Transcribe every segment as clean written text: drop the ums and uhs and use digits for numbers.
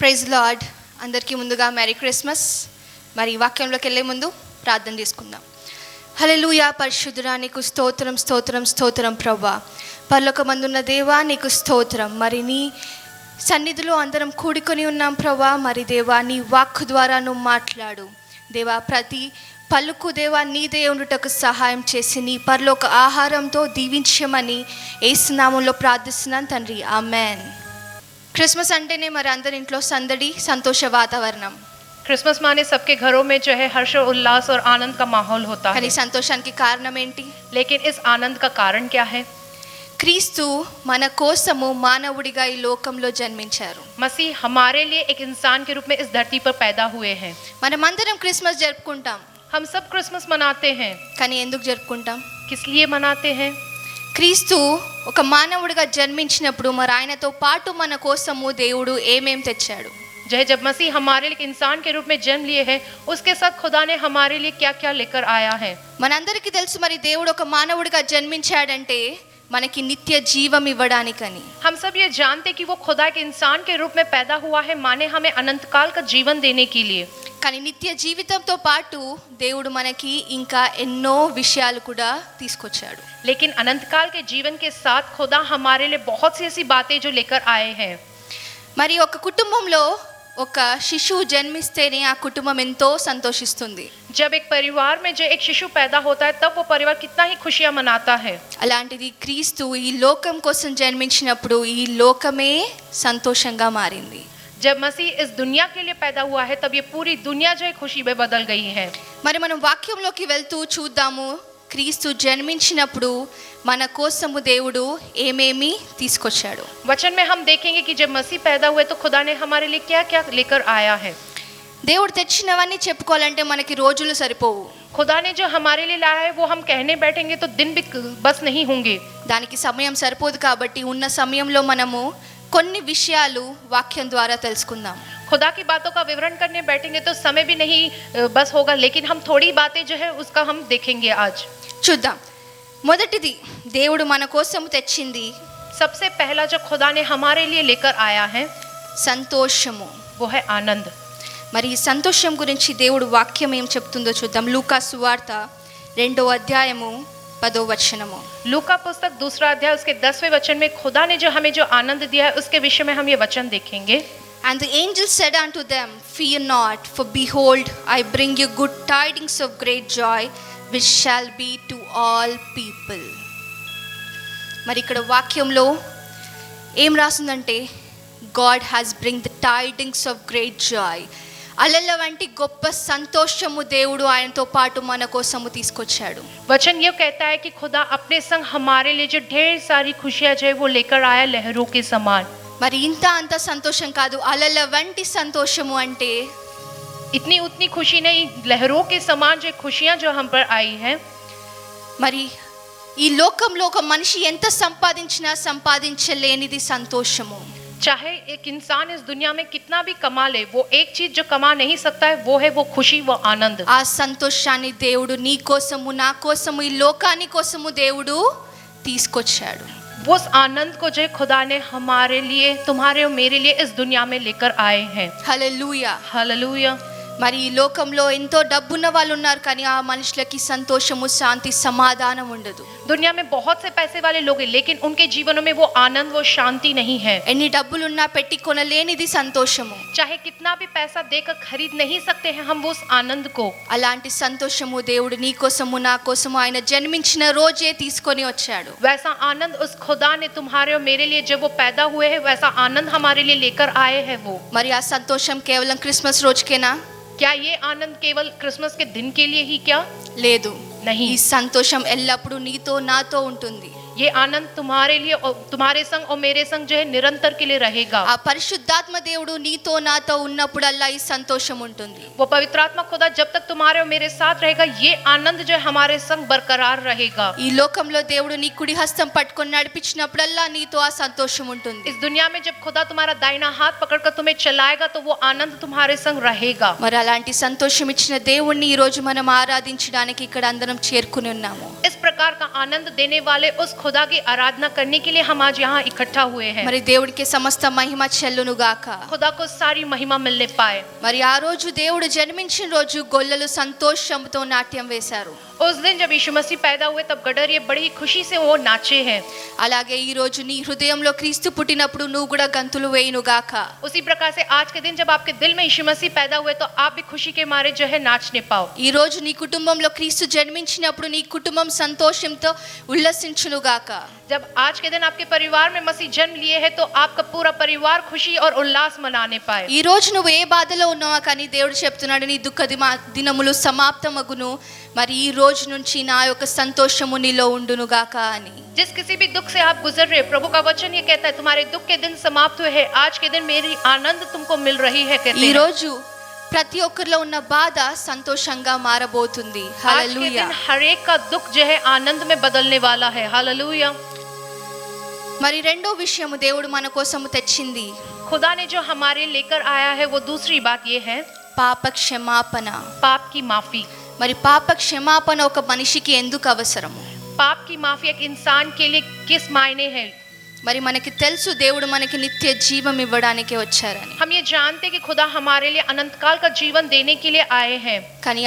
Praise lord. అందరికీ ముందుగా merry Christmas. మరి వాక్యంలోకి వెళ్ళే ముందు ప్రార్థన చేసుకుందాం. హల్లెలూయా. పరిశుద్ధుడా నీకు స్తోత్రం స్తోత్రం స్తోత్రం ప్రభువా. పరలోకమందున్న దేవా నీకు స్తోత్రం. మరి నీ సన్నిధిలో అందరం కూడుకొని ఉన్నాం ప్రభువా. మరి దేవా నీ వాక్కు ద్వారా నువ్వు మాట్లాడు దేవా. ప్రతి పలుకు దేవా నీదే ఉండుటకు సహాయం చేసి నీ పరలోక ఆహారంతో దీవించమని యేసు నామములో ప్రార్థిస్తున్నాను తండ్రి, ఆమెన్. క్రిస్మస్ అంటేనే మరి అందరి ఇంట్లో సందడి, సంతోష వాతావరణం. क्रिसमस माने सबके घरों में जो है हर्ष उल्लास और आनंद का माहौल होता है. కానీ సంతోషానికి కారణం ఏంటి? लेकिन इस आनंद का कारण क्या है? క్రీస్తు మన కోసము మానవుడిగా ఈ లోకంలో జన్మించారు. मसीह हमारे लिए एक इंसान के रूप में इस धरती पर पैदा हुए हैं. మనమందరం క్రిస్మస్ జరుపుకుంటాం. हम सब क्रिसमस मनाते हैं. కానీ ఎందుకు జరుపుకుంటాం? किस लिए मनाते हैं? క్రీస్తు ఒక మానవుడిగా జన్మించినప్పుడు మరి ఆయనతో పాటు మన కోసము దేవుడు ఏమేం తెచ్చాడు? जब मसीह हमारे लिए इंसान के रूप में जन्म लिए हैं, उसके साथ खुदा ने हमारे लिए क्या क्या लेकर आया है. మనందరికీ తెలుసు మరి దేవుడు ఒక మానవుడిగా జన్మించాడంటే మనకి నిత్య జీవం ఇవ్వడానికని. हम सब ये जानते कि वो खुदा के इंसान के रूप में पैदा हुआ है, माने हमें अनंत काल का जीवन देने के लिए. కానీ నిత్య జీవితంతో పాటు దేవుడు మనకి ఇంకా ఎన్నో విషయాలు కూడా తీసుకొచ్చాడు. लेकिन अनंत काल के जीवन के साथ खुदा हमारे लिए बहुत सी ऐसी बातें जो लेकर आए हैं. మరి ఒక కుటుంబంలో ఒక శిశువు జన్మిస్తేనే ఆ కుటుంబం ఎంతో సంతోషిస్తుంది. जब एक परिवार में जो एक शिशु पैदा होता है, तब वो परिवार कितना ही खुशियां मनाता है. అలాంటిది క్రీస్తు ఈ లోకం కోసం జన్మించినప్పుడు ఈ లోకమే సంతోషంగా మారింది. जब मसीह इस दुनिया के लिए पैदा हुआ है, तब ये पूरी दुनिया जो है खुशी में बदल गई है. మరి మనం వాక్యంలోకి వెళ్తూ చూద్దాము. క్రీస్తు జన్మించినప్పుడు మన కోసము దేవుడు ఏమేమి తీసుకొచ్చాడు. वचन में हम देखेंगे कि जब मसीह पैदा हुए तो खुदा ने हमारे लिए क्या क्या लेकर आया है. దేవుడు తెచ్చినవన్నీ చెప్పుకోవాలంటే మనకి రోజులు సరిపోవు. खुदा ने जो हमारे लिए लाया है वो हम कहने बैठेंगे तो दिन भी बस नहीं होंगे. దానికి సమయం సరిపోదు కాబట్టి ఉన్న సమయంలో మనము కొన్ని విషయాలు వాక్యం ద్వారా తెలుసుకుందాం. खुदा की बातों का विवरण करने बैठेंगे तो समय भी नहीं बस होगा, लेकिन हम थोड़ी बातें जो है उसका हम देखेंगे आज. చూద్దాం. మొదటిది దేవుడు మన కోసం తెచ్చింది सबसे पहला जो खुदा ने हमारे लिए लेकर आया है సంతోషము. वो है आनंद. మరి ఈ సంతోషం గురించి దేవుడు వాక్యం ఏం చెప్తుందో చూద్దాం. లూకా సువార్త 2వ అధ్యాయము 10వ వచనము. लूका पुस्तक 2 अध्याय उसके 10वें वचन में खुदा ने जो हमें जो आनंद दिया है उसके विषय में हम ये वचन देखेंगे. And the angel said unto them, Fear not, for behold, I bring you good tidings of great joy, which shall be to all people. మరి ఇక్కడ వాక్యంలో ఏం రాసిందంటే God has bring the tidings of great joy. అలల వంటి గొప్ప సంతోషము దేవుడు ఆయనతో పాటు మన కోసము తీసుకొచ్చాడు. वचन ये कहता है कि खुदा अपने संग हमारे लिए जो ढेर सारी खुशियां जो है वो लेकर आया लहरों के समान. మరి ఇంత అంత సంతోషం కాదు, అలల వంటి సంతోషము అంటే इतनी उतनी खुशी नहीं, लहरों के समान जो खुशियां जो हम पर आई हैं. మరి ఈ లోకంలో ఒక మనిషి ఎంత సంపాదించినా సంపాదించలేనిది సంతోషము. चाहे एक इंसान इस दुनिया में कितना भी कमा ले, वो एक चीज जो कमा नहीं सकता है वो है वो खुशी, वो आनंद. ఆ సంతోషాన్ని దేవుడు నీ కోసము నా కోసము ఈ లోకాని కోసము దేవుడు తీసుకొచ్చాడు. उस आनंद को जो खुदा ने हमारे लिए, तुम्हारे और मेरे लिए इस दुनिया में लेकर आए हैं. హల్లెలూయా. हालेलुया. మరి ఈ లోకంలో ఎంతో డబ్బున్న వాళ్ళు ఉన్నారు, కానీ ఆ మనుషులకి సంతోషము, శాంతి, సమాధానం ఉండదు. दुनिया में बहुत से पैसे वाले लोग हैं, लेकिन उनके जीवनों में वो आनंद, वो शांति नहीं है. ఎన్ని డబ్బులున్నా పెట్టి కొనలేనిది సంతోషము. चाहे कितना भी पैसा देकर खरीद नहीं सकते हैं हम उस आनंद को. అలాంటి సంతోషము దేవుడు నీ కోసము నా కోసము ఆయన జన్మించిన రోజే తీసుకొని వచ్చాడు. वैसा आनंद उस खुदा ने तुम्हारे और मेरे लिए जब वो पैदा हुए हैं, वैसा आनंद हमारे लिए लेकर आए हैं वो. మరి ఆ సంతోషం కేవలం క్రిస్మస్ రోజుకేనా? क्या ये आनंद केवल क्रिसमस के दिन के लिए ही क्या? లేదు. नहीं. ఈ సంతోషం ఎల్లప్పుడూ నీతో నాతో ఉంటుంది. ये आनंद तुम्हारे लिए और तुम्हारे संग और मेरे संग जो है निरंतर के लिए रहेगा. ఆ పరిశుద్ధాత్మ దేవుడు నీతో నాతో ఉన్నప్పుడల్లా ఈ సంతోషం ఉంటుంది. वो पवित्र आत्मा खुदा जब तक तुम्हारे और मेरे साथ रहेगा, ये आनंद जो है हमारे संग बरकरार रहेगा. ఈ లోకంలో దేవుడు నీ కుడి హస్తం పట్టుకొని నడిపించినప్పుడల్లా నీతో ఆ సంతోషం ఉంటుంది. इस दुनिया में जब खुदा तुम्हारा दाहिना हाथ पकड़कर तुम्हें चलाएगा, तो वो आनंद तुम्हारे संग रहेगा. మరి అలాంటి సంతోషం ఇచ్చిన దేవుణ్ణి ఈ రోజు మనం ఆరాధించడానికి ఇక్కడ అందరం చేరుకుని ఉన్నాము. इस प्रकार का आनंद देने वाले उस खुदा की आराधना करने के लिए हम आज यहाँ इकट्ठा हुए हैं। మరి దేవుడికి సమస్త మహిమ చెల్లును గాక. खुदा को सारी महिमा मिलने पाए। మరి ఆ రోజు దేవుడు జన్మించిన రోజు గొల్లలు సంతోషంతో నాట్యం వేశారు. उस दिन जब यीशु मसीह पैदा हुए तब गडरिये बड़ी खुशी से वो नाचे हैं। అలాగే ఈ రోజు నీ హృదయంలో క్రీస్తు పుట్టినప్పుడు నువ్వు కూడా గంతులు వేయును గాక. उसी प्रकार से आज के दिन जब आपके दिल में यीशु मसीह पैदा हुए तो आप भी खुशी के मारे जो है नाचने पाओ। ఈ రోజు నీ కుటుంబంలో క్రీస్తు జన్మించినప్పుడు నీ కుటుంబం సంతోషంతో ఉల్లసించును గాక. जब आज के दिन आपके परिवार में मसीह जन्म लिए है तो आपका पूरा परिवार खुशी और उल्लास मनाने पाए। ఈ రోజు నువ్వు ఏ బాధలో ఉన్నావా కానీ దేవుడు చెప్తున్నాడు నీ దుఃఖ దినములు సమాప్తమగును, మరి ఈ రోజు నుంచి నా యొక్క సంతోషము నీలో ఉండును గాక అని. जिस किसी भी दुख से आप गुजर रहे, प्रभु का वचन ये कहता है तुम्हारे दुख के दिन समाप्त हुए हैं, आज के दिन मेरी आनंद तुमको मिल रही है कहते ఈ हैं। రోజు ప్రతి ఒక్కరిలో ఉన్న బాధ సంతోషంగా మారబోతుంది. आज के హల్లెలూయా. दिन हर एक का दुख जो है आनंद में बदलने वाला है। हालेलुया। మరి రెండో విషయము దేవుడు మన కోసము తెచ్చింది खुदा ने जो हमारे लेकर आया है वो दूसरी बात ये है పాప క్షమాపణ. पाप की माफी। మరి పాప క్షమాపణ ఒక మనిషికి ఎందుకు అవసరము? पाप की माफी एक इंसान के लिए किस मायने है? మరి మనకి తెలుసు దేవుడు మనకి నిత్య జీవం ఇవ్వడానికి వచ్చారని. हम ये जानते कि खुदा हमारे लिए अनंत काल का जीवन देने के लिए आए हैं। కానీ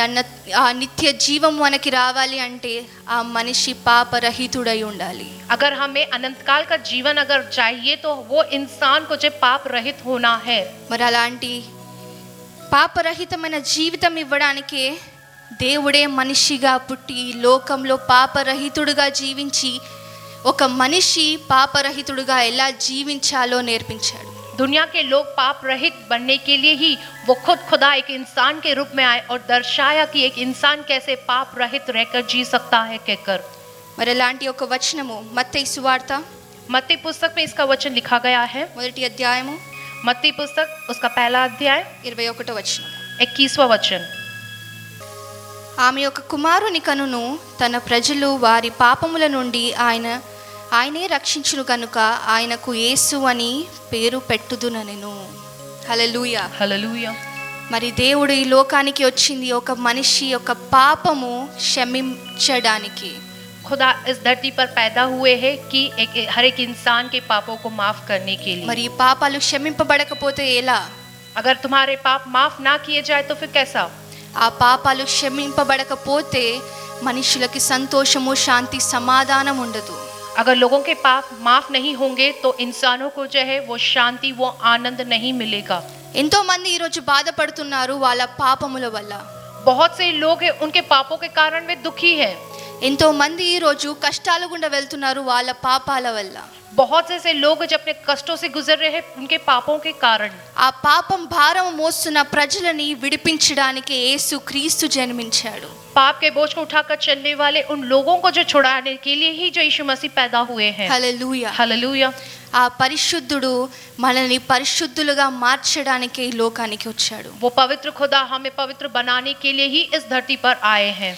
ఆ నిత్య జీవం మనకి రావాలి అంటే ఆ మనిషి పాపరహితుడై ఉండాలి. अगर हमें अनंत काल का जीवन अगर चाहिए तो वो इंसान को जो पाप रहित होना है। మరి అలాంటి పాపరహితమైన జీవితం ఇవ్వడానికే దేవుడే మనిషిగా పుట్టి ఈ లోకంలో పాపరహితుడుగా జీవించి ఒక మనిషి పాపరహితుడుగా ఎలా జీవించాలో నేర్పించాడు. दुनिया के लोग पाप रहित बनने के लिए ही वो खुद खुदा एक इंसान के रूप में आए और दर्शाया कि एक इंसान कैसे पाप रहित रहकर जी सकता है कहकर। మరి అలాంటి ఒక వచనము మత్తయి సువార్త मत्ती पुस्तक में इसका वचन लिखा गया है। మొదటి అధ్యాయము मत्ती पुस्तक उसका पहला अध्याय 21వ వచనం. 21वां वचन। ఆమె యొక్క కుమారుని కనును తన ప్రజలు వారి పాపముల నుండి ఆయనే రక్షించును కనుక ఆయనకు యేసు అని పేరు పెట్టుదునెను. హల్లెలూయా. हालेलुया। మరి దేవుడు ఈ లోకానికి వచ్చింది ఒక మనిషి యొక్క పాపము క్షమించడానికి. खुदा इस धरती पर पैदा हुए हैं कि हर एक इंसान के पापों को माफ करने के लिए। మరి ఈ పాపాలు క్షమింపబడకపోతే ఎలా? अगर तुम्हारे पाप माफ ना किए जाए तो फिर कैसा? ఆ పాపాలు క్షమింపబడకపోతే మనుషులకి సంతోషము శాంతి సమాధానం ఉండదు. अगर लोगों के पाप माफ नहीं होंगे तो इंसानों को जो है वो शांति वो आनंद नहीं मिलेगा। ఎంతో మంది ఈ రోజు బాధపడుతున్నారు వాళ్ళ పాపముల వల్ల. बहुत से लोग हैं उनके पापों के कारण वे दुखी हैं। ఎంతో మంది ఈ రోజు కష్టాల గుండా వెళ్తున్నారు వాళ్ళ పాపాల వల్ల. बहुत से लोग जो अपने कष्टों से गुजर रहे हैं उनके पापों के कारण। ఆ పాపం భారం మోస్తున్న ప్రజలని విడిపించడానికి యేసు క్రీస్తు జన్మించాడు. पाप के बोझ को उठाकर चलने वाले उन लोगों को जो छुड़ाने के लिए ही जो यीशु मसीह पैदा हुए हैं। హల్లెలూయా. हालेलुया। ఆ పరిశుద్ధుడు మనల్ని పరిశుద్ధులుగా మార్చడానికి ఈ లోకానికి వచ్చాడు. वो पवित्र खुदा हमें पवित्र बनाने के लिए ही इस धरती पर आए हैं।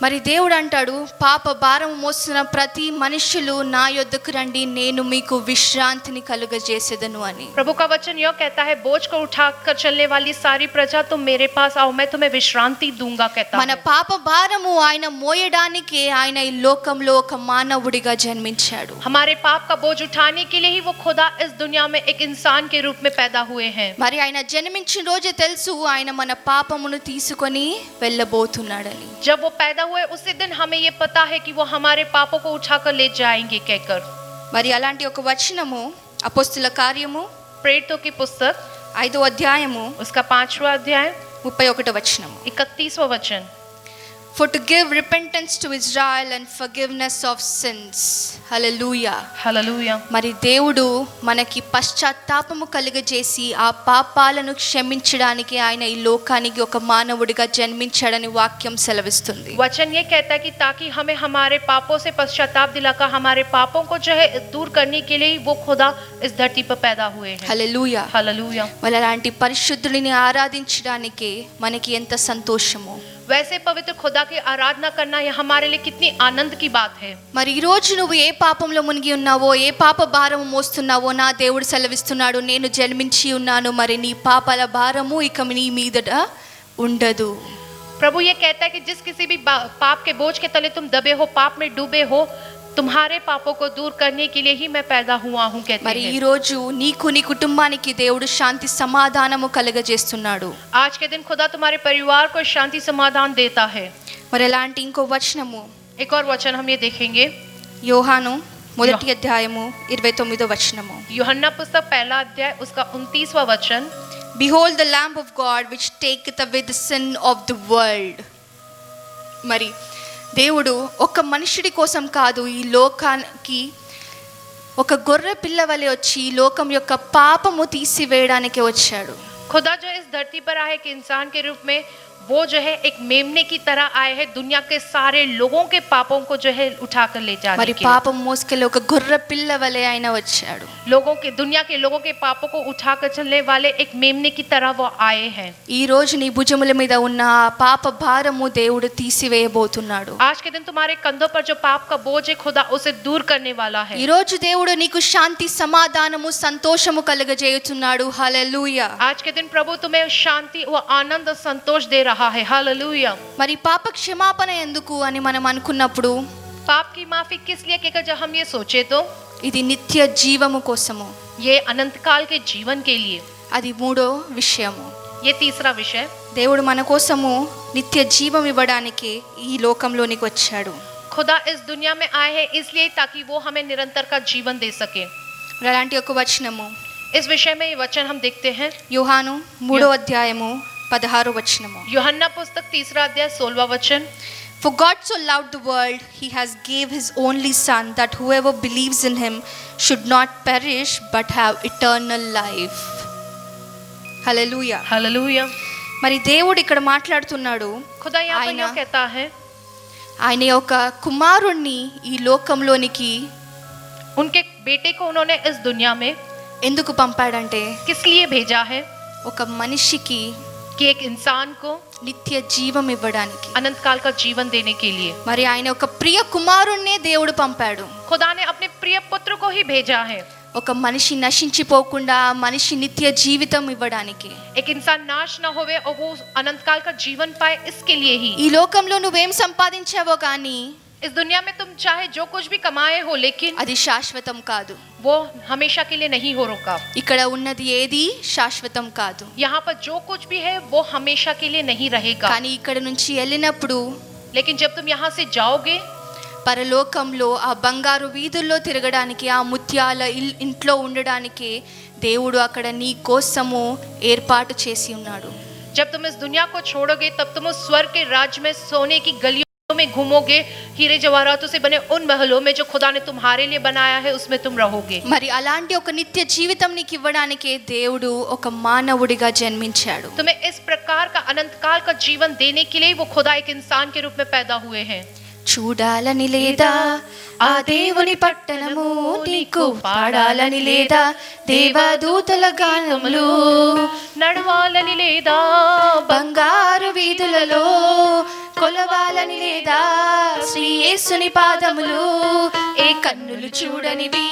మరి దేవుడు అంటాడు పాప భారం మోస్తున్న ప్రతి మనుషులు నా యొద్దకు రండి నేను మీకు విశ్రాంతిని కలుగజేసేదను అని. प्रभु का वचन यह कहता है बोझ को उठाकर चलने वाली सारी प्रजा तुम मेरे पास आओ मैं तुम्हें विश्रांति दूंगा कहता మన है। పాప భారము ఆయన మోయడానికే ఆయన ఈ లోకంలో ఒక మానవుడిగా జన్మించాడు. हमारे पाप का बोझ उठाने के लिए ही वो खुदा इस दुनिया में एक इंसान के रूप में पैदा हुए हैं। మరి ఆయన జన్మించిన రోజే తెలుసు ఆయన మన పాపమును తీసుకొని వెళ్ళబోతున్నాడని. जब वो पैदा हुए उसी दिन हमें ये पता है कि वो हमारे पापों को उठाकर ले जाएंगे कहकर। మరి అలాంటి ఒక వచనము అపోస్తుల కార్యము प्रेरितों की पुस्तक 5వ అధ్యాయము उसका 5वां अध्याय 31వ వచనము. 31वां वचन। For to give repentance to Israel and forgiveness of sins. Hallelujah. Hallelujah. మరి దేవుడు మనకి పశ్చాత్తాపము కలుగజేసి ఆ పాపాలను క్షమించడానికి ఆయన ఈ లోకానికి ఒక మానవుడిగా జన్మించాడని వాక్యం సెలవిస్తుంది. वचन ये कहता है कि ताकि हमें हमारे पापों से पश्चाताप दिलाकर हमारे पापों को जो है दूर करने के लिए वो खुदा इस धरती पर पैदा हुए हैं। హల్లెలూయా. हालेलुया। మరి అలాంటి పరిశుద్ధుడిని ఆరాధించడానికి మనకి ఎంత సంతోషమో. वैसे पवित्र खुदा की आराधना करना ये हमारे लिए कितनी आनंद की बात है। మరి ఈ రోజు నువ్వు ఏ పాపంలో మునిగి ఉన్నావో ఏ పాప భారము మోస్తున్నావో నా దేవుడు సెలవిస్తున్నాడు నేను జన్మించి ఉన్నాను మరి నీ పాపాల భారము ఇక నీ మీదట ఉండదు. प्रभु ये कहता है कि जिस किसी भी पाप के बोझ के तले तुम दबे हो पाप में डूबे हो तुम्हारे पापों को दूर करने के लिए ही मैं पैदा हुआ हूँ कहते మరి ఈ हैं। రోజు నీకు నీ కుటుంబానికి దేవుడు శాంతి సమాధానము కలుగజేస్తున్నాడు. आज के दिन खुदा तुम्हारे परिवार को शांति समाधान देता है। మరి ఎలాంటి ఇంకో వచనము एक और वचन हम ये देखेंगे, యోహాను మొదటి అధ్యాయము 29వ వచనము. यूहन्ना पुस्तक पहला अध्याय उसका 29वां वचन, Behold the lamb of God which taketh away the sin of the world. మరి దేవుడు ఒక మనుషుడి కోసం కాదు, ఈ లోకానికి ఒక గొర్రె పిల్ల వలె వచ్చి ఈ లోకం యొక్క పాపము తీసివేయడానికి వచ్చాడు. खुदा जो इस धरती पर आए एक इंसान के रूप में, वो जो है एक मेमने की तरह आए हैं दुनिया के सारे लोगों के पापों को जो है उठा कर ले जाने మరి के लिए। పాపం మోసుకెళ్ళి ఒక గొర్రె పిల్ల వలె ఆయన వచ్చాడు. लोगों के दुनिया के लोगों के पापों को उठा कर चलने वाले एक मेमने की तरह वो आए हैं। ఈ రోజు నీ భుజముల మీద ఉన్న ఆ పాప భారము దేవుడు తీసివేయబోతున్నాడు. आज के दिन तुम्हारे कंधों पर जो पाप का बोझ है खुदा उसे दूर करने वाला है। ఈ రోజు దేవుడు నీకు శాంతి సమాధానము సంతోషము కలుగజేయుచున్నాడు. హల్లెలూయా. आज के दिन प्रभु तुम्हें शांति व आनंद और संतोष दे रहा है। हालेलुया। మరి పాప క్షమాపణ ఎందుకు అని మనం అనుకున్నప్పుడు पाप की माफी किस लिए कहकर जब हम ये सोचे तो ఇది నిత్య జీవము కోసము. ये अनंत काल के जीवन के लिए। అది మూడో విషయము. ये तीसरा विषय, దేవుడు మన కోసము నిత్య జీవం ఇవ్వడానికి ఈ లోకంలోనికి వచ్చాడు. खुदा इस दुनिया में आए हैं इसलिए ताकि वो हमें निरंतर का जीवन दे सके। మరి అలాంటి ఒక వచనము इस विषय में ये वचन हम देखते हैं, యోహాను 3వ అధ్యాయము 16వ వచనము. यूहन्ना पुस्तक 3 अध्याय 16वां वचन, For God so loved the world, he has gave his only son, that whoever believes in him should not perish but have eternal life. Hallelujah. Hallelujah. మరి దేవుడు ఇక్కడ మాట్లాడుతున్నాడు. खुदा यहाँ पर आयना। यूँ कहता है, ఆయన యొక్క కుమారుణ్ణి ఈ లోకంలోనికి उनके बेटे को उन्होंने इस दुनिया में ఎందుకు పంపాడంటే किस लिए भेजा है ఒక మనిషికి कि एक इंसान को నిత్య జీవం ఇవ్వడానికి. अनंत काल का जीवन देने के लिए। మరి ఆయన ఒక ప్రియ కుమారుణ్ణే దేవుడు పంపాడు. खुदा ने अपने प्रिय पुत्र को ही भेजा है, ఒక మనిషి నశించిపోకుండా మనిషి నిత్య జీవితం ఇవ్వడానికి. एक इंसान नाश न होवे और वो अनंत काल का जीवन पाए, इसके लिए ही। ఈ లోకంలో నువ్వేం సంపాదించావో కానీ इस दुनिया में तुम चाहे जो कुछ भी कमाए हो, लेकिन అది శాశ్వతం కాదు. वो हमेशा के लिए नहीं हो रुका। ఇక్కడ ఉన్నది ఏది శాశ్వతం కాదు. यहाँ पर जो कुछ भी है वो हमेशा के लिए नहीं रहेगा। కానీ ఇక్కడ నుంచి వెళ్ళినప్పుడు लेकिन जब तुम यहाँ से जाओगे, పరలోకంలో ఆ బంగారు వీధుల్లో తిరగడానికి, ఆ ముత్యాల ఇంట్లో ఉండడానికి దేవుడు అక్కడ నీ కోసము ఏర్పాటు చేసి ఉన్నాడు. जब तुम इस दुनिया को छोड़ोगे तब तुम उस स्वर्ग के राज्य में सोने की गलियों में घूमोगे, हीरे जवाहरातों से बने उन महलों में जो खुदा ने तुम्हारे लिए बनाया है, उसमें तुम रहोगे। మరి అలాంటి ఒక నిత్య జీవితం నీకు ఇవ్వడానికి దేవుడు ఒక మానవుడిగా జన్మించాడు. तुम्हें इस प्रकार का अनंत काल का जीवन देने के लिए वो खुदा एक इंसान के रूप में पैदा हुए हैं। చూడాలని లేదా ఆ దేవుని పట్టణము, నీకు పాడాలని లేదా దేవదూతల గానములు, నడవాలని లేదా బంగారు వీధులలో కొలవాలని లేదా శ్రీ యేసుని పాదములు, ఏ కన్నులు చూడనివి,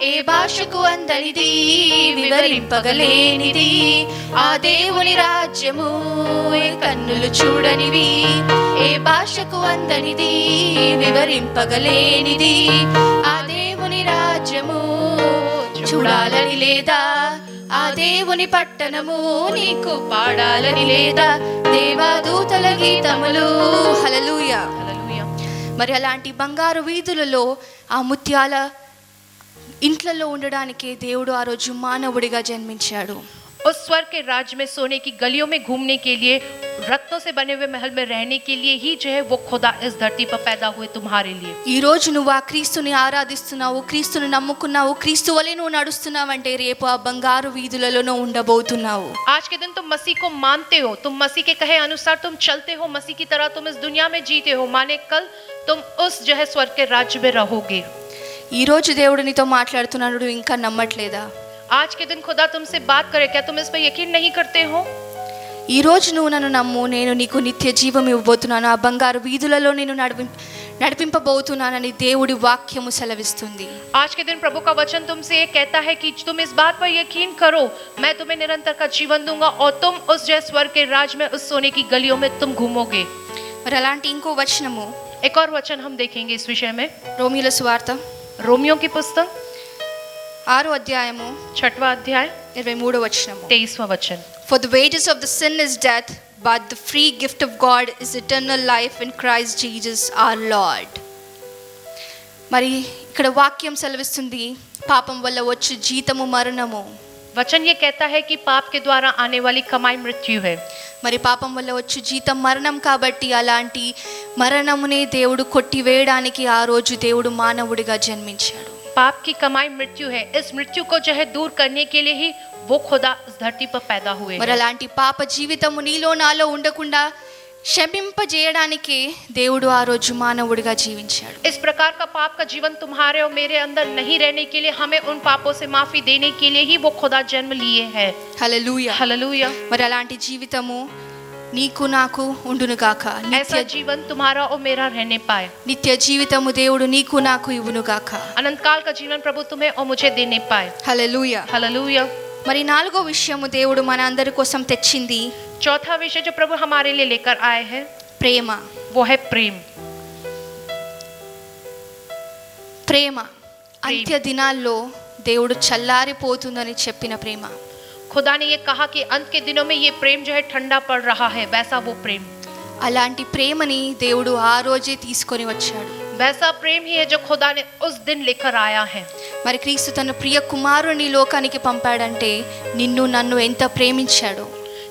ఏ భాషకు అందనిది, వివరింపగలేనిది ఆ దేవుని రాజ్యము. ఏ కన్నులు చూడనివి, ఏ భాషకు అందనిది, వివరింపగలేనిది ఆ దేవుని రాజ్యము. చూడాలని లేదా ఆ దేవుని పట్టణము, నీకు పాడాలని లేదా దేవదూతల గీతములు. హల్లెలూయా. हालेलुया। మరి అలాంటి బంగారు వీధులలో ఆ ముత్యాల ఇంట్లలో ఉండడానికి దేవుడు ఆ రోజు మానవుడిగా జన్మించాడు. उस स्वर्ग के राज्य में सोने की गलियों में घूमने के लिए, रत्नों से बने हुए महल में रहने के लिए ही जो है वो खुदा इस धरती पर पैदा हुए तुम्हारे लिए। ఈ రోజు నువ్వు ఆ క్రీస్తుని ఆరాధిస్తున్నావు, క్రీస్తుని నమ్ముకున్నావు, క్రీస్తు వలె నువ్వు నడుస్తున్నావంటే రేపు ఆ బంగారు వీధులలో నువ్వు ఉండబోతున్నావు. आज के दिन तुम मसीह को मानते हो, तुम मसीह के कहे अनुसार तुम चलते हो, मसीह की तरह तुम इस दुनिया में जीते हो, माने कल तुम उस जो है स्वर्ग के राज्य में रहोगे। ఈ రోజు దేవుడు నీతో మాట్లాడుతున్నాడు, నువ్వు ఇంకా నమ్మట్లేదా? आज के दिन खुदा तुमसे बात करे, क्या तुम इस पर यकीन नहीं करते हो? ఈ రోజు నువ్వు నన్ను నమ్ము, నేను నీకు నిత్య జీవం ఇవ్వబోతున్నాను, ఆ బంగారు వీధులలో నేను నడిపింపబోతున్నానని దేవుడి వాక్యము సెలవిస్తుంది. आज के दिन प्रभु का वचन तुमसे ये कहता है कि तुम इस बात पर यकीन करो, मैं तुम्हें निरंतर का जीवन दूंगा और तुम उस जो स्वर्ग के राज में उस सोने की गलियों में तुम घूमोगे। మరి అలాంటి ఇంకో వచనము एक और वचन हम देखेंगे इस विषय में, రోమియోల సువార్త रोमियो की पुस्तक 6వ అధ్యాయము 6वां अध्याय 23వ వచనము. 23वां वचन. For the wages of the sin is death, but the free gift of God is eternal life in Christ Jesus our Lord. మరి ఇక్కడ వాక్యం సెలవిస్తుంది, పాపం వల్ల వచ్చు జీతము మరణము. वचन ये कहता है कि पाप के द्वारा आने वाली कमाई मृत्यु है. మరి పాపం వల్ల వచ్చు జీతం మరణం కాబట్టి అలాంటి మరణమునే దేవుడు కొట్టివేయడానికి ఆ రోజు దేవుడు మానవుడిగా జన్మించాడు. पाप की कमाई मृत्यु है. इस मृत्यु को जो है दूर करने के लिए ही वो खुदा इस धरती पर पैदा हुए మరి हैं. అలాంటి పాప జీవితము నీలో నాలో ఉండకుండా క్షమింపజేయడానికి దేవుడు ఆ రోజు మానవుడిగా జీవించాడు. इस प्रकार का पाप का जीवन तुम्हारे और मेरे अंदर नहीं रहने के लिए, हमें उन पापों से माफी देने के लिए ही वो खुदा जन्म लिए हैं. హల్లెలూయా. हालेलुया. మరి అలాంటి జీవితము నీకు నాకు ఉండును గాక. ऐसा जीवन तुम्हारा और मेरा रहने पाए. నిత్య జీవితము దేవుడు నీకు నాకు ఇవ్వును గాక. अनंत काल का जीवन प्रभु तुम्हें और मुझे देने पाए. హల్లెలూయా. हालेलुया. మరి నాలుగో విషయము దేవుడు మన అందరి కోసం తెచ్చింది चौथा विषय जो प्रभु हमारे लिए लेकर आए हैं ప్రేమ. वो है प्रेम. ప్రేమ అంత్య దినాల్లో దేవుడు చల్లారిపోతుందని చెప్పిన ప్రేమ. खुदा ने ये कहा कि अंत के दिनों में ये प्रेम जो है ठंडा पड़ रहा है, वैसा वो प्रेम. అలాంటి ప్రేమని దేవుడు ఆ రోజే తీసుకొని వచ్చాడు. वैसा प्रेम ही है जो खुदा ने उस दिन लेकर आया है. మరి క్రీస్తు తన ప్రియ కుమారుని లోకానికి పంపాడంటే నిన్ను నన్ను ఎంత ప్రేమించాడో.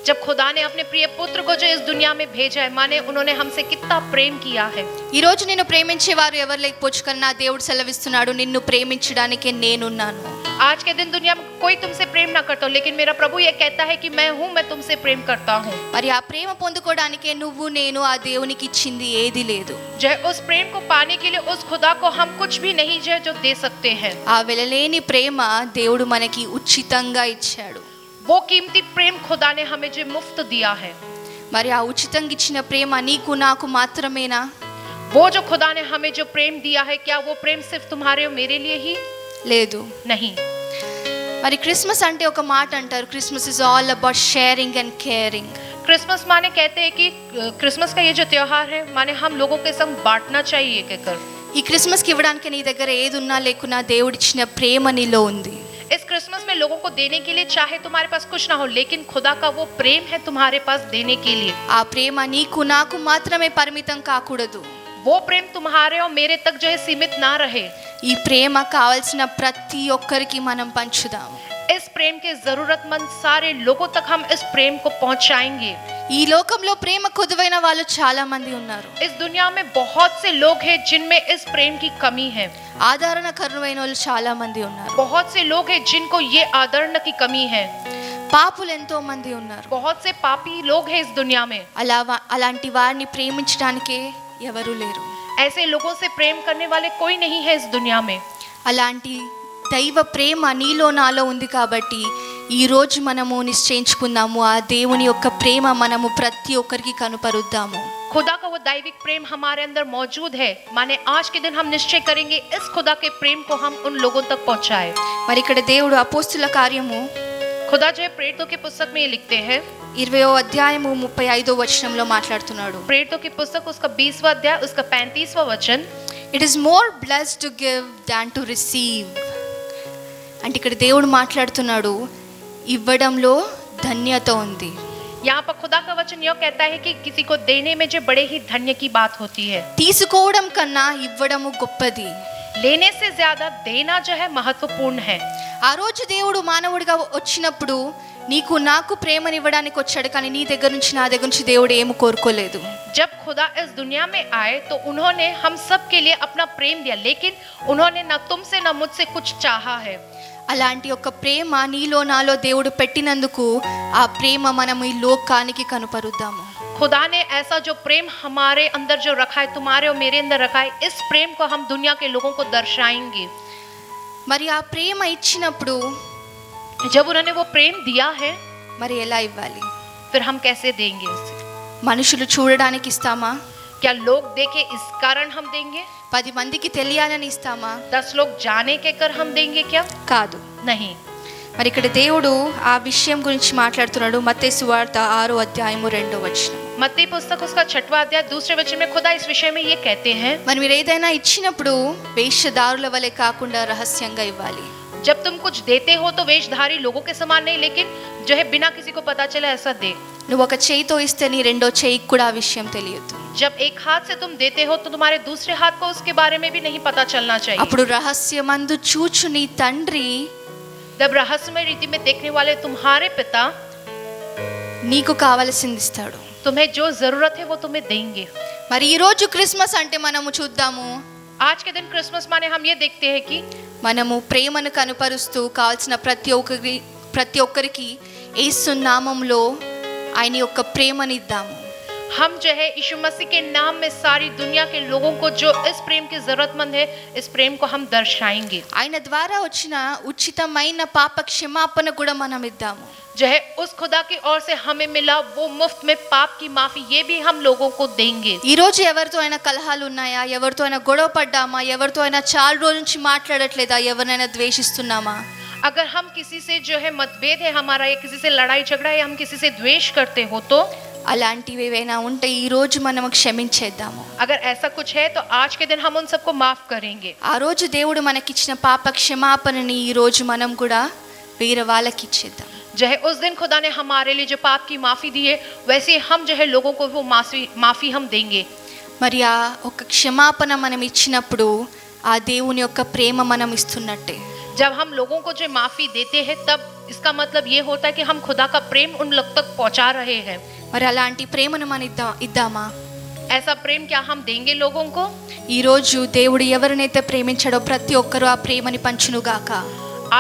जब खुदा ने अपने प्रिय पुत्र को जो इस दुनिया में भेजा है, माने उन्होंने हमसे कितना प्रेम किया है. ఈ రోజు నిన్ను ప్రేమించేవారు ఎవరు లేకపోవచ్చు, కానీ నా దేవుడు సెలవిస్తున్నాడు, నిన్ను ప్రేమించడానికే నేనున్నాను. आज के दिन दुनिया में कोई तुमसे प्रेम ना करता हो, लेकिन मेरा प्रभु ये कहता है कि मैं हूँ, मैं तुमसे प्रेम करता हूँ. మరి ఆ ప్రేమ పొందుకోవడానికే నువ్వు నేను ఆ దేవునికి ఇచ్చింది ఏది లేదు. जो है उस प्रेम को पाने के लिए उस खुदा को हम कुछ भी नहीं जो दे सकते हैं. ఆ వెలలేని ప్రేమ దేవుడు మనకి ఉచితంగా ఇచ్చాడు. वो कीमती प्रेम खुदा ने हमें जो मुफ्त दिया है. మరి ఆ ఉచితంగా ఇచ్చిన ప్రేమ నీకు నాకు మాత్రమేనా? वो जो खुदा ने हमें जो प्रेम दिया है, क्या वो प्रेम सिर्फ तुम्हारे और मेरे लिए ही? లేదు. नहीं. మరి క్రిస్మస్ అంటే ఒక మాట అంటారు, Christmas is all about sharing and caring. Christmas माने कहते हैं कि क्रिसमस का ये जो त्योहार है, माने हम लोगों के संग बांटना चाहिए कहकर. ఈ క్రిస్మస్కి ఇవ్వడానికి నీ దగ్గర ఏది ఉన్నా లేకున్నా దేవుడిచ్చిన ప్రేమ నీలో ఉంది. इस क्रिसमस में लोगों को देने के लिए चाहे तुम्हारे पास कुछ ना हो, लेकिन खुदा का वो प्रेम है तुम्हारे पास देने के लिए. ఆ ప్రేమ నీకు నాకు మాత్రమే పరిమితం కాకూడదు. वो प्रेम तुम्हारे और मेरे तक जो है सीमित ना रहे. ఈ ప్రేమ కావాల్సిన ప్రతి ఒక్కరికి మనం పంచుదాం. इस प्रेम के जरूरतमंद सारे लोगों तक हम इस प्रेम को पहुंचाएंगे. ఈ లోకంలో ప్రేమ కొదువైన వాళ్ళు చాలా మంది ఉన్నారు. इस दुनिया में बहुत से लोग हैं जिनमें इस प्रेम की कमी है. ఆదరణ కరువైన వాళ్ళు చాలా మంది ఉన్నారు. बहुत से लोग हैं जिनको ये आदरण की कमी है. పాపులు ఎంతో మంది ఉన్నారు. बहुत से पापी लोग हैं इस दुनिया में. అలాంటి వారిని ప్రేమించడానికే ఎవరు లేరు. ऐसे लोगों से प्रेम करने वाले कोई नहीं है इस दुनिया में. అలాంటి దైవ ప్రేమ నీలో నాలో ఉంది కాబట్టి ఈ రోజు మనము నిశ్చయించుకుందాము, ఆ దేవుని యొక్క ప్రేమ మనము ప్రతి ఒక్కరికి కనుపరుద్దాము. खुदा का वो दैविक प्रेम हमारे अंदर मौजूद है, माने आज के दिन हम निश्चय करेंगे इस खुदा के प्रेम को हम उन लोगों तक पहुंचाए. మరి ఇక్కడ దేవుడు అపోస్తుల కార్యము खुदा जो है प्रेरितों की पुस्तक में ये लिखते हैं, 20వ అధ్యాయము 35వ వచనంలో మాట్లాడుతున్నాడు. प्रेरितों की पुस्तक उसका 20वां अध्याय उसका 35वां वचन. It is more blessed to give than to receive. అంటే ఇక్కడ దేవుడు మాట్లాడుతున్నాడు, ఇవ్వడంలో ధన్యత ఉంది. यहाँ पर खुदा का वचन यह कहता है कि किसी को देने में जो बड़े ही धन्य की बात होती है. తీసుకోవడం కన్నా ఇవ్వడము గొప్పది. लेने से ज्यादा देना जो है महत्वपूर्ण है. ఆ రోజు దేవుడు మానవుడిగా వచ్చినప్పుడు నీకు నాకు ప్రేమనివ్వడానికి వచ్చాడు, కానీ నీ దగ్గర నుంచి నా దగ్గర నుంచి దేవుడు ఏమి కోరుకోలేదు. जब खुदा इस दुनिया में आए तो उन्होंने हम सब के लिए अपना प्रेम दिया, लेकिन उन्होंने ना तुमसे ना मुझसे कुछ चाहा है. అలాంటి ఒక ప్రేమ నీలో నాలో దేవుడు పెట్టినందుకు ఆ ప్రేమ మనము ఈ లోకానికి కనుపరుద్దాము. खुदा ने ऐसा जो प्रेम हमारे अंदर जो रखा है, तुम्हारे और मेरे अंदर रखा है, इस प्रेम को हम दुनिया के लोगों को दर्शाएंगे. మరి ఆ ప్రేమ ఇచ్చినప్పుడు जब उन्होंने वो प्रेम दिया है, మరి ఎలా ఇవ్వాలి? फिर हम कैसे देंगे उसे? మనుషులు చూడడానికి ఇస్తామా? क्या लोग देखे इस कारण हम देंगे? 10 మందికి తెలియాలని ఇస్తామా? 10 लोग जाने के कर हम देंगे क्या? కాదు. नहीं. మరి ఇక్కడ దేవుడు ఆ విషయం గురించి మాట్లాడుతున్నాడు. మత్తయి సువార్త 6వ అధ్యాయము 2వ వచనం. मत्ती पुस्तक उसका 6वां अध्याय दूसरे वचन में खुदा इस विषय में ये कहते हैं, మరి మీరు ఏదైనా ఇచ్చినప్పుడు వేషధారుల వలె కాకుండా రహస్యంగా ఇవ్వాలి. जब तुम कुछ देते हो तो वेशधारी लोगों के समान नहीं, लेकिन जो है बिना किसी को पता चले ऐसा दे. నువ్వు ఒక చేయితో ఇస్తే నీ రెండో చేయికి కూడా ఆ విషయం తెలియదు. जब एक हाथ से तुम देते हो तो तुम्हारे दूसरे हाथ को उसके बारे में भी नहीं पता चलना चाहिए. అప్పుడు రహస్యమందు చూచు నీ తండ్రి जब रहस्यमय रीति में देखने वाले तुम्हारे पिता నీకు కావలసింది ఇస్తాడు. तुम्हें जो जरूरत है वो तुम्हें देंगे. మరి ఈ రోజు క్రిస్మస్ అంటే మనము చూద్దాము, आज के दिन क्रिसमस माने हम ये देखते हैं कि మనము ప్రేమను కనపరుస్తూ కావాల్సిన ప్రతి ఒక్కరికి యేసు నామములో ఆయన యొక్క ప్రేమని ఇద్దాము. हम जो है यीशु मसीह के नाम में सारी दुनिया के लोगों को जो इस प्रेम की जरूरतमंद है, इस प्रेम को हम दर्शाएंगे. ఆయన ద్వారా వచ్చిన ఉచితమైన పాప క్షమాపణ కూడా మనం ఇద్దాము. जो है उस खुदा की ओर से हमें मिला वो मुफ्त में पाप की माफी, ये भी हम लोगों को देंगे. ఈ రోజు ఎవరితో అయినా కలహాలు ఉన్నాయా, ఎవరితో అయినా గొడవ పడ్డామా, ఎవరితో అయినా చాలా రోజుల నుంచి మాట్లాడట్లేదా, ఎవరినైనా ద్వేషిస్తున్నామా? अगर हम किसी से जो है मतभेद है हमारा, या किसी से लड़ाई झगड़ा है, हम किसी से द्वेष करते हो, तो అలాంటివి ఏవైనా ఉంటే ఈ రోజు మనం క్షమించేద్దాము. अगर ऐसा कुछ है तो आज के दिन हम उन सबको माफ करेंगे. ఆ రోజు దేవుడు మనకిచ్చిన పాప క్షమాపణని ఈ రోజు మనం కూడా వేరే వాళ్ళకి ఇచ్చేద్దాం. जो है उस दिन खुदा ने हमारे लिए जो पाप की माफी दी है, वैसे हम जो है लोगों को वो माफी हम देंगे. మరి ఆ ఒక క్షమాపణ మనం ఇచ్చినప్పుడు ఆ దేవుని యొక్క ప్రేమ మనం ఇస్తున్నట్టే. जब हम लोगों को जो माफी देते हैं, तब इसका मतलब ये होता है कि हम खुदा का प्रेम उन लोग तक पहुंचा रहे हैं. మరి అలాంటి ప్రేమను మనం ఇద్దామా? ऐसा प्रेम क्या हम देंगे लोगों को? ఈ రోజు దేవుడు ఎవరినైతే ప్రేమించాడో ప్రతి ఒక్కరూ ఆ ప్రేమని పంచునుగాక.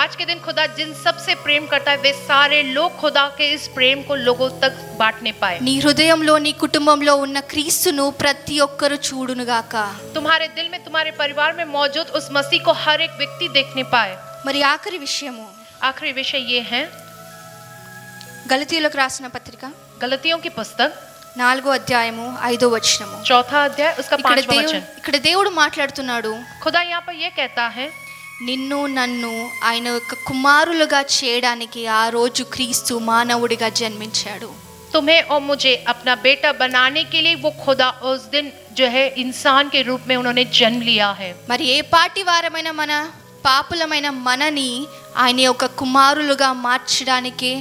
आज के दिन खुदा जिन सबसे प्रेम करता है, वे सारे लोग खुदा के इस प्रेम को लोगों तक बांटने पाए. నీ హృదయంలో నీ కుటుంబంలో ఉన్న క్రీస్తును ప్రతి ఒక్కరు చూడునుగాక. तुम्हारे दिल में, तुम्हारे परिवार में मौजूद उस मसीह को हर एक व्यक्ति देखने पाए. మరి ఆఖరి విషయము, आखिरी विषय ये है గలతీయులకు రాసిన పత్రిక गलतियों की पुस्तक 4వ అధ్యాయము 5వ వచనము. 4वां अध्याय उसका 5वां वचन. ఇక్కడ దేవుడు మాట్లాడుతున్నాడు, खुदा यहाँ पर ये कहता है, నిన్ను నన్ను ఆయన యొక్క కుమారులుగా చేయడానికి ఆ రోజు క్రీస్తు మానవుడిగా జన్మించాడు. तुम्हें और मुझे अपना बेटा बनाने के लिए वो खुदा उस दिन जो है इंसान के रूप में उन्होंने जन्म लिया है. మరి ఏ పాటి వారమైన మన పాపులమైన మనని ఆయన యొక్క కుమారులుగా మార్చడానికి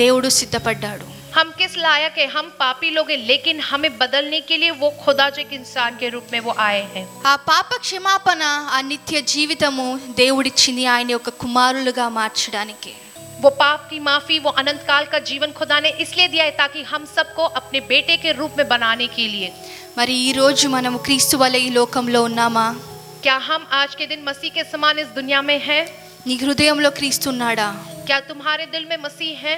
దేవుడు సిద్ధపడ్డాడు. हम किस लायक है? हम पापी लोग हैं, लेकिन हमें बदलने के लिए वो खुदा जो एक इंसान के रूप में वो आए हैं. ఆ పాప క్షమాపణ, ఆ నిత్య జీవితము దేవుడిచ్చింది ఆయన యొక్క కుమారులుగా మార్చడానికి. वो पाप की माफी, वो अनंत काल का जीवन खुदा ने इसलिए दिया है ताकि हम सबको अपने बेटे के रूप में बनाने के लिए. మరి ఈ రోజు మనము క్రీస్తు వలె ఈ లోకంలో ఉన్నామా? क्या हम आज के दिन मसीह के समान इस दुनिया में हैं? నీ హృదయంలో క్రీస్తు ఉన్నాడా? क्या तुम्हारे दिल में मसीह है?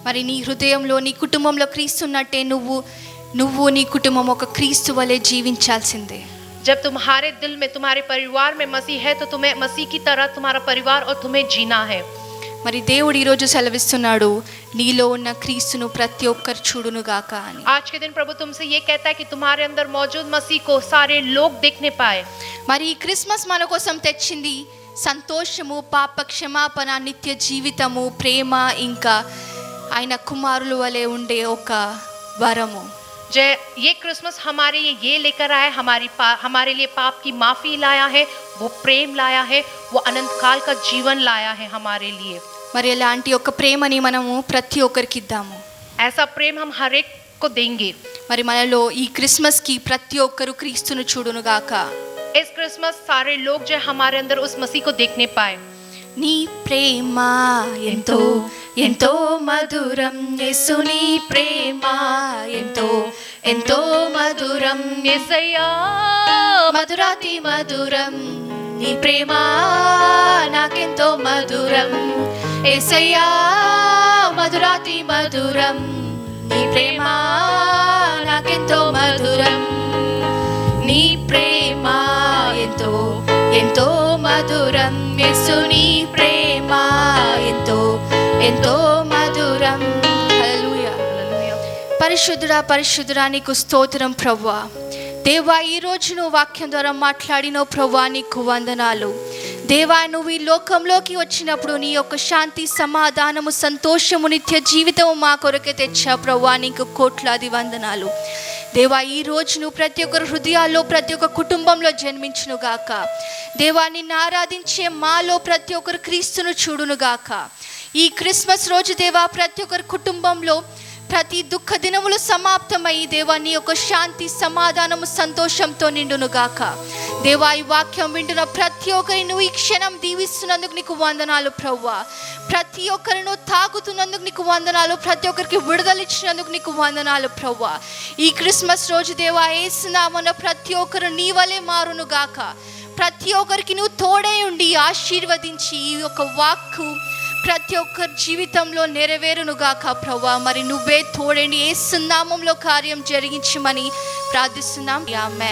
మరి నీ హృదయంలో నీ కుటుంబంలో క్రీస్తు ఉన్నట్టే నువ్వు నీ కుటుంబం ఒక క్రీస్తు వలె జీవించాల్సిందే. जब तुम्हारे दिल में, तुम्हारे परिवार में मसीह है, तो तुम्हें मसीह की तरह तुम्हारा परिवार और तुम्हें जीना है. మరి దేవుడు ఈ రోజు సెలవిస్తున్నాడు, నీలో ఉన్న క్రీస్తును ప్రతి ఒక్కరు చూడునుగాక అని. आज के दिन प्रभु तुमसे ये कहता है कि तुम्हारे अंदर मौजूद मसीह को सारे लोग देखने पाए. మరి ఈ క్రిస్మస్ మన కోసం తెచ్చింది సంతోషము, పాప క్షమాపణ, నిత్య జీవితము, ప్రేమ, ఇంకా ఆయన కుమారుల వలె ఉండే ఒక వరము. जय ये क्रिसमस हमारे ये लेकर आया, हमारे लिए पाप की माफी लाया है, वो प्रेम लाया है, वो अनंत काल का जीवन लाया है हमारे लिए. మరి అలాంటి ఒక ప్రేమని మనము ప్రతి ఒక్కరికి ఇద్దాము. ऐसा प्रेम हम हर एक को देंगे. మరి మనలో ఈ క్రిస్మస్ కి ప్రతి ఒక్కరు క్రీస్తును చూడునుగాక. इस क्रिसमस सारे लोग जो हमारे अंदर उस मसीह को देखने पाए. నీ ప్రేమ ఎంతో ఎంతో మధురం, యేసు నీ ప్రేమ ఎంతో ఎంతో మధురం, యేసయ్యా మధురాతి మధురం, నీ ప్రేమ నాకెంతో మధురం, యేసయ్యా మధురాతి మధురం, నీ ప్రేమ నాకెంతో మధురం, నీ ప్రేమ ఎంతో ఎంతో మధురం, యేసు నీ ప్రేమ ఎంతో ఎంతో మధురం. హల్లెలూయా. పరిశుద్ధుడా పరిశుద్ధుడా నీకు స్తోత్రం ప్రభువా. దేవా, ఈ రోజు నువ్వు వాక్యం ద్వారా మాట్లాడిన ప్రభువా నీకు వందనాలు. దేవా, నువ్వు ఈ లోకంలోకి వచ్చినప్పుడు నీ యొక్క శాంతి, సమాధానము, సంతోషము, నిత్య జీవితము మా కొరకే తెచ్చా ప్రభువా. నీకు కోట్లాది వందనాలు దేవా. ఈ రోజు నువ్వు ప్రతి ఒక్కరి హృదయాల్లో, ప్రతి ఒక్క కుటుంబంలో జన్మించునుగాక దేవా. నిన్ను ఆరాధించే మాలో ప్రతి ఒక్కరు క్రీస్తును చూడునుగాక. ఈ క్రిస్మస్ రోజు దేవా, ప్రతి ఒక్కరి కుటుంబంలో ప్రతి దుఃఖ దినములు సమాప్తమై దేవా, నీ యొక్క శాంతి, సమాధానము, సంతోషంతో నిండునుగాక దేవా. ఈ వాక్యం వింటున్న ప్రతి ఒక్కరిని నువ్వు ఈ క్షణం దీవిస్తున్నందుకు నీకు వందనాలు ప్రభువా. ప్రతి ఒక్కరిను తాకుతున్నందుకు నీకు వందనాలు. ప్రతి ఒక్కరికి విడుదల ఇచ్చినందుకు నీకు వందనాలు ప్రభువా. ఈ క్రిస్మస్ రోజు దేవా, యేసు నామమున ప్రతి ఒక్కరు నీ వలె మారునుగాక. ప్రతి ఒక్కరికి నువ్వు తోడై ఉండి ఆశీర్వదించి ఈ యొక్క వాక్కు ప్రతి ఒక్కరి జీవితంలో నెరవేరునుగాక ప్రభువా. మరి నువ్వే తోడండి, యేసు నామములో కార్యం జరిగించమని ప్రార్థిస్తున్నాం. ఆమేన్.